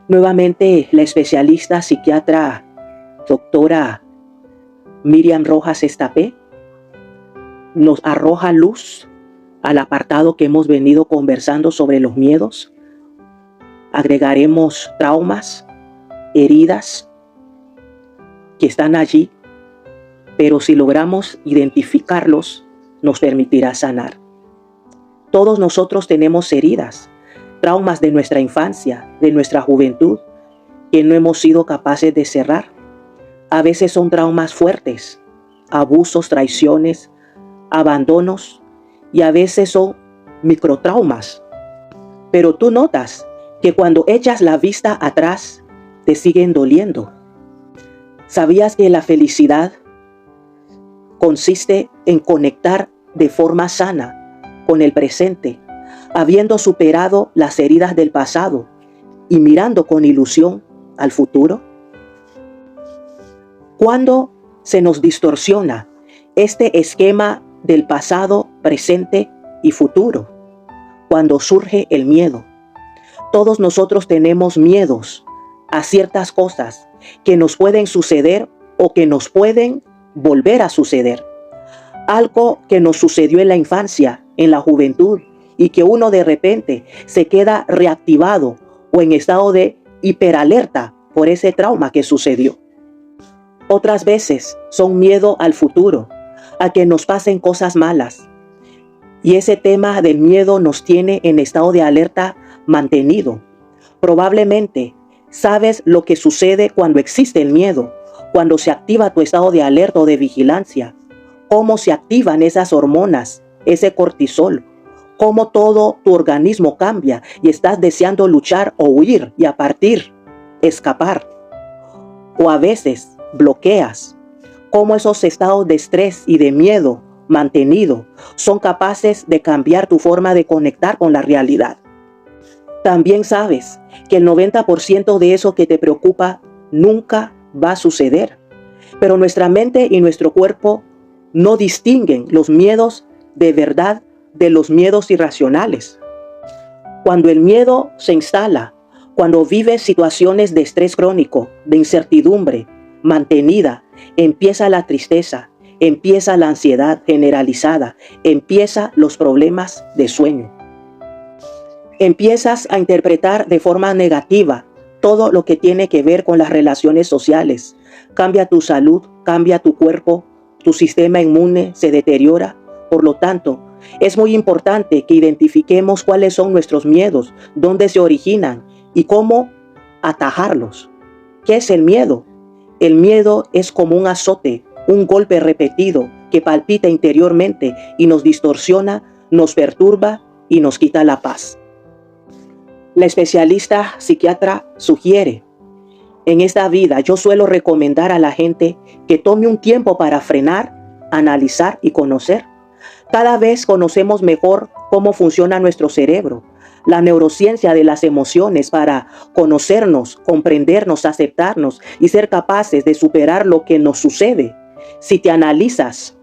Nuevamente, la especialista psiquiatra doctora Miriam Rojas Estapé nos arroja luz al apartado que hemos venido conversando sobre los miedos. Agregaremos traumas, heridas que están allí, pero si logramos identificarlos, nos permitirá sanar. Todos nosotros tenemos heridas, traumas de nuestra infancia, de nuestra juventud, que no hemos sido capaces de cerrar. A veces son traumas fuertes, abusos, traiciones, abandonos, y a veces son microtraumas. Pero tú notas que cuando echas la vista atrás, te siguen doliendo. ¿Sabías que la felicidad consiste en conectar de forma sana con el presente, habiendo superado las heridas del pasado y mirando con ilusión al futuro? Cuando se nos distorsiona este esquema del pasado, presente y futuro, cuando surge el miedo. Todos nosotros tenemos miedos a ciertas cosas que nos pueden suceder o que nos pueden volver a suceder. Algo que nos sucedió en la infancia, en la juventud, y que uno de repente se queda reactivado o en estado de hiperalerta por ese trauma que sucedió. Otras veces son miedo al futuro, a que nos pasen cosas malas. Y ese tema del miedo nos tiene en estado de alerta mantenido. Probablemente sabes lo que sucede cuando existe el miedo, cuando se activa tu estado de alerta o de vigilancia, cómo se activan esas hormonas, ese cortisol, cómo todo tu organismo cambia y estás deseando luchar o huir y a partir, escapar. O a veces bloqueas, cómo esos estados de estrés y de miedo mantenido son capaces de cambiar tu forma de conectar con la realidad. También sabes que el 90% de eso que te preocupa nunca va a suceder, pero nuestra mente y nuestro cuerpo no distinguen los miedos de verdad de los miedos irracionales. Cuando el miedo se instala, cuando vives situaciones de estrés crónico, de incertidumbre mantenida, empieza la tristeza, empieza la ansiedad generalizada, empieza los problemas de sueño. Empiezas a interpretar de forma negativa todo lo que tiene que ver con las relaciones sociales. Cambia tu salud, cambia tu cuerpo, tu sistema inmune se deteriora. Por lo tanto, es muy importante que identifiquemos cuáles son nuestros miedos, dónde se originan y cómo atajarlos. ¿Qué es el miedo? El miedo es como un azote, un golpe repetido que palpita interiormente y nos distorsiona, nos perturba y nos quita la paz. La especialista psiquiatra sugiere: en esta vida yo suelo recomendar a la gente que tome un tiempo para frenar, analizar y conocer. Cada vez conocemos mejor cómo funciona nuestro cerebro, la neurociencia de las emociones, para conocernos, comprendernos, aceptarnos y ser capaces de superar lo que nos sucede. Si te analizas,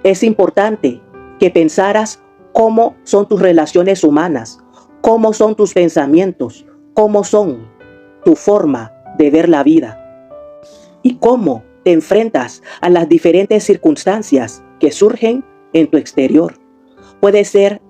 es importante que pensaras cómo son tus relaciones humanas, cómo son tus pensamientos, cómo son tu forma de ver la vida y cómo te enfrentas a las diferentes circunstancias que surgen en tu exterior. Puede ser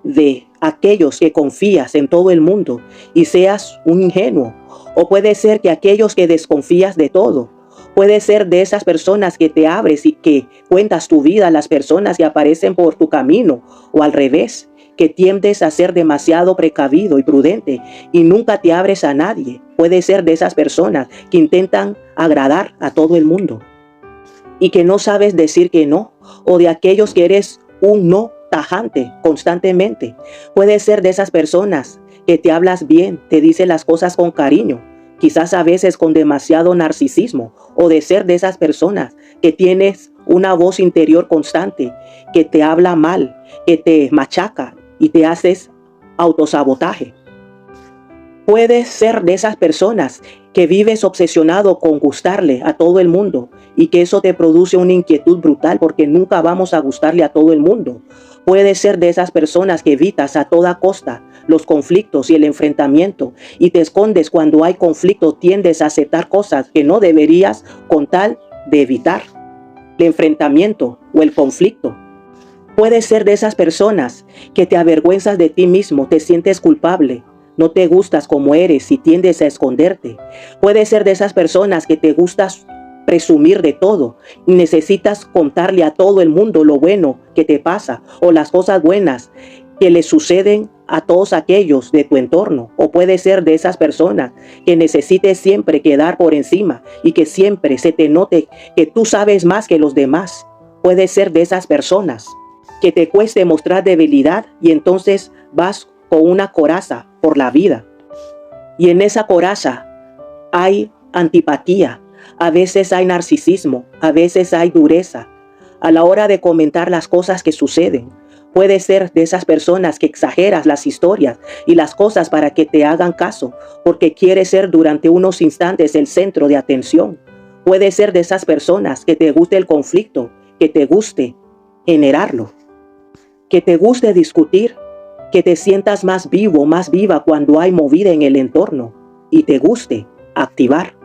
de aquellos que confías en todo el mundo y seas un ingenuo, o puede ser que aquellos que desconfías de todo. Puede ser de esas personas que te abres y que cuentas tu vida a las personas que aparecen por tu camino, o al revés, que tiendes a ser demasiado precavido y prudente y nunca te abres a nadie. Puede ser de esas personas que intentan agradar a todo el mundo y que no sabes decir que no, o de aquellos que eres un no tajante constantemente. Puede ser de esas personas que te hablas bien, te dicen las cosas con cariño, quizás a veces con demasiado narcisismo, o de ser de esas personas que tienes una voz interior constante, que te habla mal, que te machaca y te haces autosabotaje. Puedes ser de esas personas que vives obsesionado con gustarle a todo el mundo y que eso te produce una inquietud brutal porque nunca vamos a gustarle a todo el mundo. Puedes ser de esas personas que evitas a toda costa los conflictos y el enfrentamiento y te escondes cuando hay conflicto, tiendes a aceptar cosas que no deberías con tal de evitar el enfrentamiento o el conflicto. Puedes ser de esas personas que te avergüenzas de ti mismo, te sientes culpable, no te gustas como eres y tiendes a esconderte. Puedes ser de esas personas que te gustas presumir de todo y necesitas contarle a todo el mundo lo bueno que te pasa o las cosas buenas que le suceden a todos aquellos de tu entorno. O puedes ser de esas personas que necesites siempre quedar por encima y que siempre se te note que tú sabes más que los demás. Puedes ser de esas personas que te cueste mostrar debilidad y entonces vas con una coraza por la vida. Y en esa coraza hay antipatía, a veces hay narcisismo, a veces hay dureza. A la hora de comentar las cosas que suceden, puedes ser de esas personas que exageras las historias y las cosas para que te hagan caso, porque quieres ser durante unos instantes el centro de atención. Puedes ser de esas personas que te guste el conflicto, que te guste generarlo, que te guste discutir, que te sientas más vivo, más viva cuando hay movida en el entorno y te guste activar.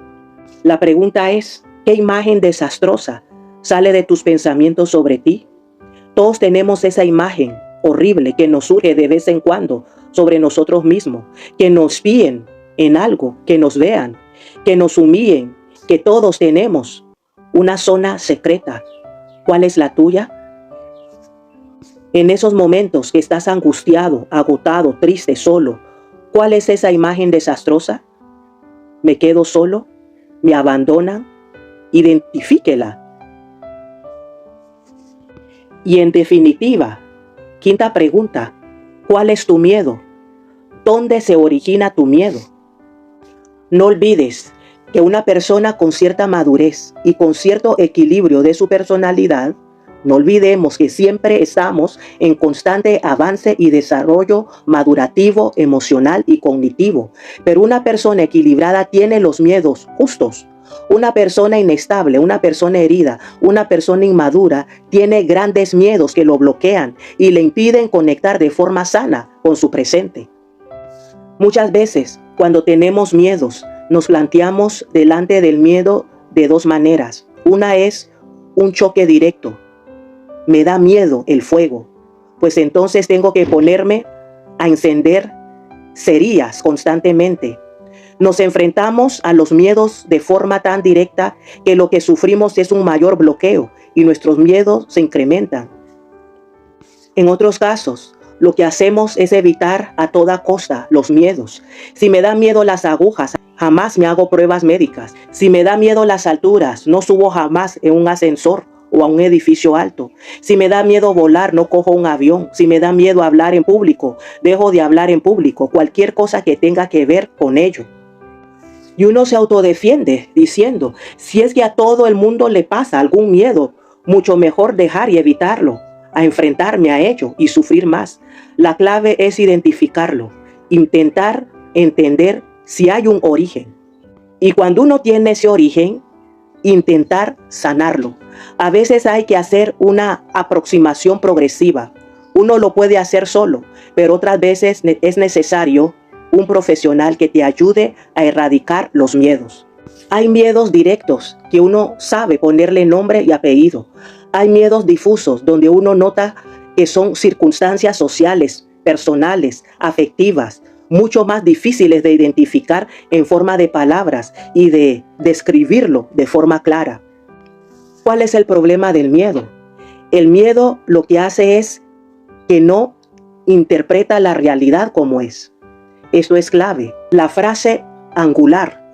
La pregunta es, ¿qué imagen desastrosa sale de tus pensamientos sobre ti? Todos tenemos esa imagen horrible que nos surge de vez en cuando sobre nosotros mismos, que nos fíen en algo, que nos vean, que nos humillen, que todos tenemos una zona secreta. ¿Cuál es la tuya? En esos momentos que estás angustiado, agotado, triste, solo, ¿cuál es esa imagen desastrosa? ¿Me quedo solo? ¿Me abandonan? Identifíquela. Y en definitiva, quinta pregunta, ¿cuál es tu miedo? ¿Dónde se origina tu miedo? No olvides que una persona con cierta madurez y con cierto equilibrio de su personalidad, no olvidemos que siempre estamos en constante avance y desarrollo madurativo, emocional y cognitivo. Pero una persona equilibrada tiene los miedos justos. Una persona inestable, una persona herida, una persona inmadura tiene grandes miedos que lo bloquean y le impiden conectar de forma sana con su presente. Muchas veces, cuando tenemos miedos, nos planteamos delante del miedo de dos maneras. Una es un choque directo. Me da miedo el fuego, pues entonces tengo que ponerme a encender cerillas constantemente. Nos enfrentamos a los miedos de forma tan directa que lo que sufrimos es un mayor bloqueo y nuestros miedos se incrementan. En otros casos, lo que hacemos es evitar a toda costa los miedos. Si me da miedo las agujas, jamás me hago pruebas médicas. Si me da miedo las alturas, no subo jamás en un ascensor o a un edificio alto. Si me da miedo volar, no cojo un avión. Si me da miedo hablar en público, dejo de hablar en público. Cualquier cosa que tenga que ver con ello. Y uno se autodefiende diciendo, si es que a todo el mundo le pasa algún miedo, mucho mejor dejar y evitarlo, a enfrentarme a ello y sufrir más. La clave es identificarlo, intentar entender si hay un origen. Y cuando uno tiene ese origen, intentar sanarlo. A veces hay que hacer una aproximación progresiva. Uno lo puede hacer solo, pero otras veces es necesario un profesional que te ayude a erradicar los miedos. Hay miedos directos que uno sabe ponerle nombre y apellido. Hay miedos difusos donde uno nota que son circunstancias sociales, personales, afectivas, mucho más difíciles de identificar en forma de palabras y de describirlo de forma clara. ¿Cuál es el problema del miedo? El miedo lo que hace es que no interpreta la realidad como es. Esto es clave. La frase angular,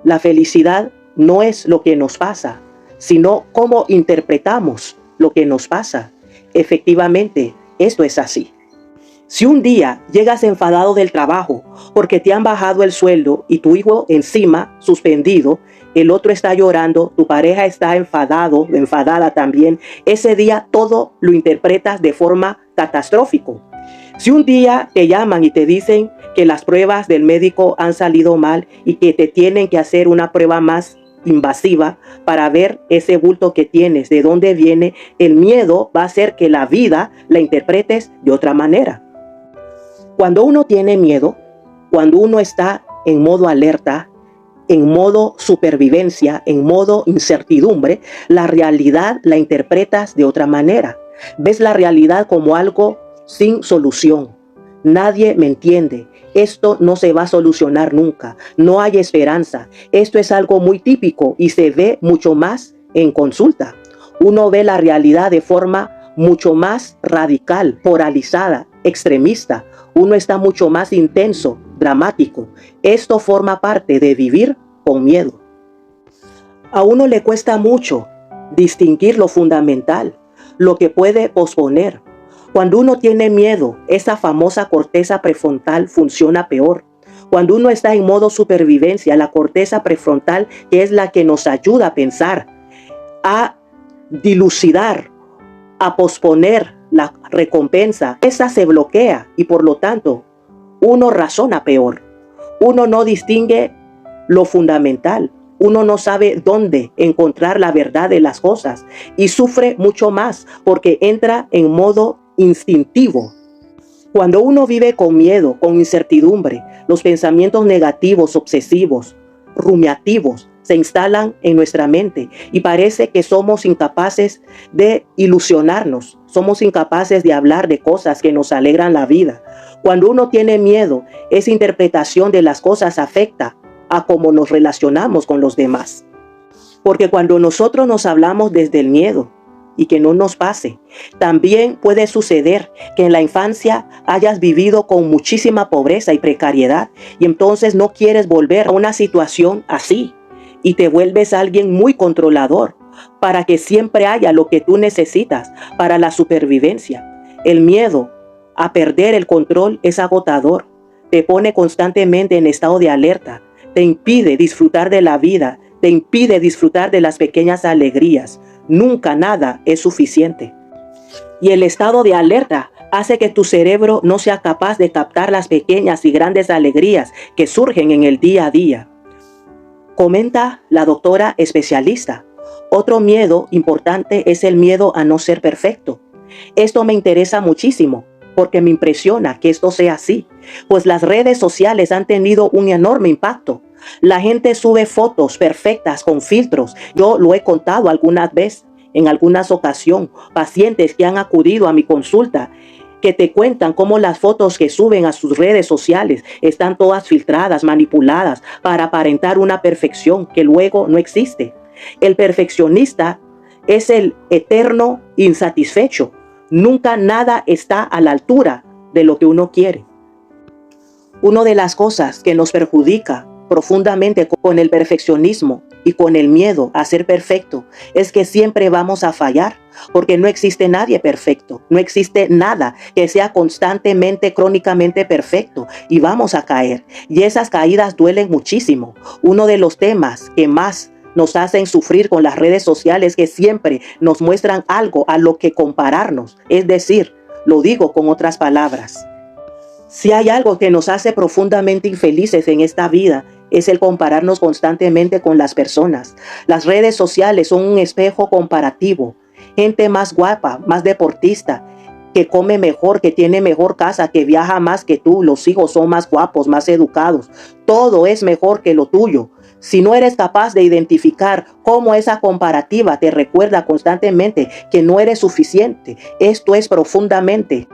la felicidad no es lo que nos pasa, sino cómo interpretamos lo que nos pasa. Efectivamente, esto es así. Si un día llegas enfadado del trabajo porque te han bajado el sueldo y tu hijo encima suspendido, el otro está llorando, tu pareja está enfadado, enfadada también, ese día todo lo interpretas de forma catastrófica. Si un día te llaman y te dicen que las pruebas del médico han salido mal y que te tienen que hacer una prueba más invasiva para ver ese bulto que tienes, de dónde viene. El miedo va a hacer que la vida la interpretes de otra manera. Cuando uno tiene miedo, cuando uno está en modo alerta, en modo supervivencia, en modo incertidumbre, la realidad la interpretas de otra manera. Ves la realidad como algo sin solución. Nadie me entiende. Esto no se va a solucionar nunca. No hay esperanza. Esto es algo muy típico y se ve mucho más en consulta. Uno ve la realidad de forma mucho más radical, polarizada, extremista. Uno está mucho más intenso, dramático. Esto forma parte de vivir con miedo. A uno le cuesta mucho distinguir lo fundamental, lo que puede posponer. Cuando uno tiene miedo, esa famosa corteza prefrontal funciona peor. Cuando uno está en modo supervivencia, la corteza prefrontal, que es la que nos ayuda a pensar, a dilucidar, a posponer la recompensa, esa se bloquea y por lo tanto uno razona peor. Uno no distingue lo fundamental. Uno no sabe dónde encontrar la verdad de las cosas y sufre mucho más porque entra en modo instintivo. Cuando uno vive con miedo, con incertidumbre, los pensamientos negativos, obsesivos, rumiativos, se instalan en nuestra mente y parece que somos incapaces de ilusionarnos, somos incapaces de hablar de cosas que nos alegran la vida. Cuando uno tiene miedo, esa interpretación de las cosas afecta a cómo nos relacionamos con los demás. Porque cuando nosotros nos hablamos desde el miedo y que no nos pase, también puede suceder que en la infancia hayas vivido con muchísima pobreza y precariedad y entonces no quieres volver a una situación así y te vuelves alguien muy controlador para que siempre haya lo que tú necesitas para la supervivencia. El miedo a perder el control es agotador, te pone constantemente en estado de alerta, te impide disfrutar de la vida, te impide disfrutar de las pequeñas alegrías. Nunca nada es suficiente. Y el estado de alerta hace que tu cerebro no sea capaz de captar las pequeñas y grandes alegrías que surgen en el día a día. Comenta la doctora especialista. Otro miedo importante es el miedo a no ser perfecto. Esto me interesa muchísimo porque me impresiona que esto sea así, pues las redes sociales han tenido un enorme impacto. La gente sube fotos perfectas con filtros. Yo lo he contado algunas veces, en algunas ocasiones, pacientes que han acudido a mi consulta, que te cuentan cómo las fotos que suben a sus redes sociales están todas filtradas, manipuladas, para aparentar una perfección que luego no existe. El perfeccionista es el eterno insatisfecho. Nunca nada está a la altura de lo que uno quiere. Una de las cosas que nos perjudica profundamente con el perfeccionismo y con el miedo a ser perfecto es que siempre vamos a fallar, porque no existe nadie perfecto, no existe nada que sea constantemente, crónicamente perfecto y vamos a caer. Y esas caídas duelen muchísimo. Uno de los temas que más nos hacen sufrir con las redes sociales que siempre nos muestran algo a lo que compararnos. Es decir, lo digo con otras palabras, si hay algo que nos hace profundamente infelices en esta vida, es el compararnos constantemente con las personas. Las redes sociales son un espejo comparativo. Gente más guapa, más deportista, que come mejor, que tiene mejor casa, que viaja más que tú. Los hijos son más guapos, más educados. Todo es mejor que lo tuyo. Si no eres capaz de identificar cómo esa comparativa te recuerda constantemente que no eres suficiente, esto es profundamente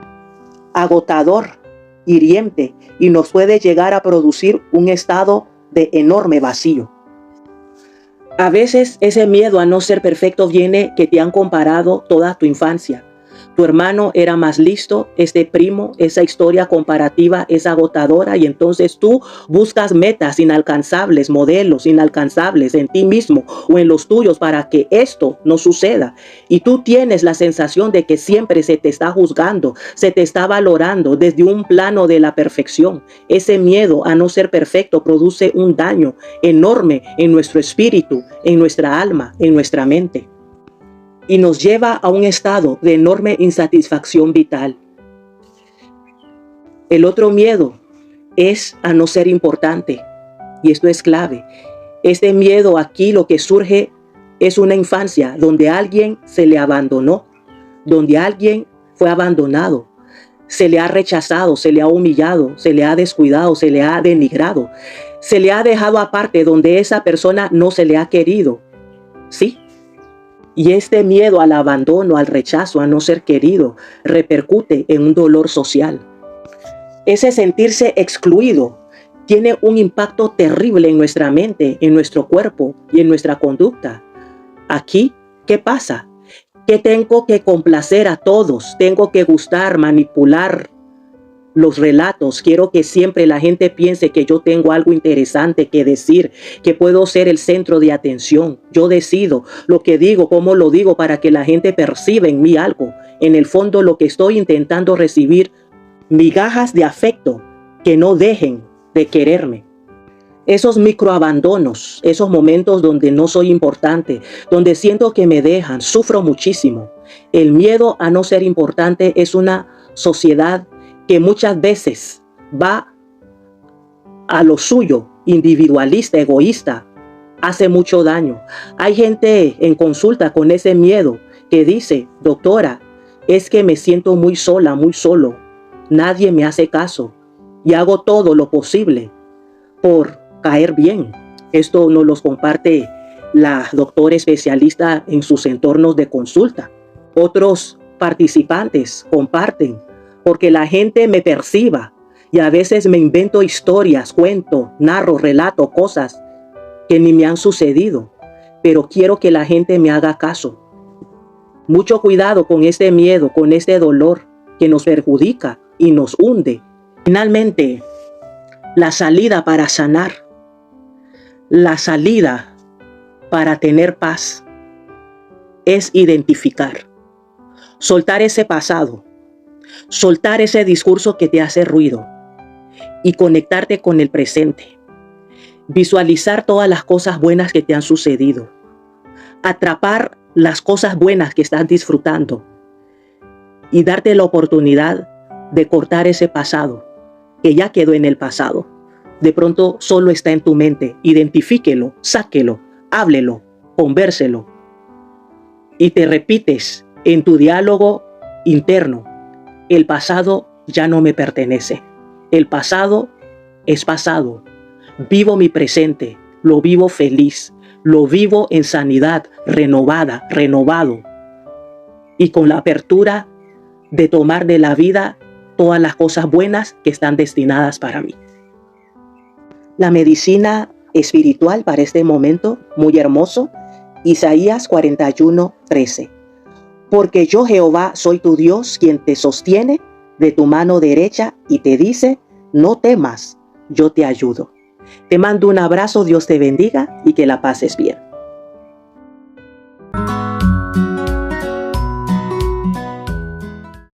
agotador, hiriente y nos puede llegar a producir un estado de enorme vacío. A veces ese miedo a no ser perfecto viene que te han comparado toda tu infancia. Tu hermano era más listo, este primo, esa historia comparativa es agotadora y entonces tú buscas metas inalcanzables, modelos inalcanzables en ti mismo o en los tuyos para que esto no suceda. Y tú tienes la sensación de que siempre se te está juzgando, se te está valorando desde un plano de la perfección. Ese miedo a no ser perfecto produce un daño enorme en nuestro espíritu, en nuestra alma, en nuestra mente. Y nos lleva a un estado de enorme insatisfacción vital. El otro miedo es a no ser importante, y esto es clave. Este miedo aquí lo que surge es una infancia donde alguien se le abandonó, donde alguien fue abandonado, se le ha rechazado, se le ha humillado, se le ha descuidado, se le ha denigrado, se le ha dejado aparte donde esa persona no se le ha querido. ¿Sí? Y este miedo al abandono, al rechazo, a no ser querido, repercute en un dolor social. Ese sentirse excluido tiene un impacto terrible en nuestra mente, en nuestro cuerpo y en nuestra conducta. Aquí, ¿qué pasa? Que tengo que complacer a todos, tengo que gustar, manipular los relatos. Quiero que siempre la gente piense que yo tengo algo interesante que decir, que puedo ser el centro de atención. Yo decido lo que digo, cómo lo digo, para que la gente perciba en mí algo. En el fondo, lo que estoy intentando recibir, migajas de afecto que no dejen de quererme. Esos microabandonos, esos momentos donde no soy importante, donde siento que me dejan, sufro muchísimo. El miedo a no ser importante es una sociedad que muchas veces va a lo suyo, individualista, egoísta, hace mucho daño. Hay gente en consulta con ese miedo que dice: doctora, es que me siento muy sola, muy solo. Nadie me hace caso y hago todo lo posible por caer bien. Esto nos lo comparte la doctora especialista en sus entornos de consulta. Otros participantes comparten porque la gente me perciba, y a veces me invento historias, cuento, narro, relato cosas que ni me han sucedido, pero quiero que la gente me haga caso. Mucho cuidado con este miedo, con este dolor que nos perjudica y nos hunde. Finalmente, la salida para sanar, la salida para tener paz, es identificar, soltar ese pasado, soltar ese discurso que te hace ruido y conectarte con el presente. Visualizar todas las cosas buenas que te han sucedido, atrapar las cosas buenas que estás disfrutando y darte la oportunidad de cortar ese pasado que ya quedó en el pasado. De pronto solo está en tu mente. Identifíquelo, sáquelo, háblelo, convérselo. Y te repites en tu diálogo interno: el pasado ya no me pertenece. El pasado es pasado. Vivo mi presente, lo vivo feliz, lo vivo en sanidad, renovada, renovado. Y con la apertura de tomar de la vida todas las cosas buenas que están destinadas para mí. La medicina espiritual para este momento, muy hermoso, Isaías 41:13. Porque yo, Jehová, soy tu Dios, quien te sostiene de tu mano derecha y te dice: no temas, yo te ayudo. Te mando un abrazo, Dios te bendiga y que la pases bien.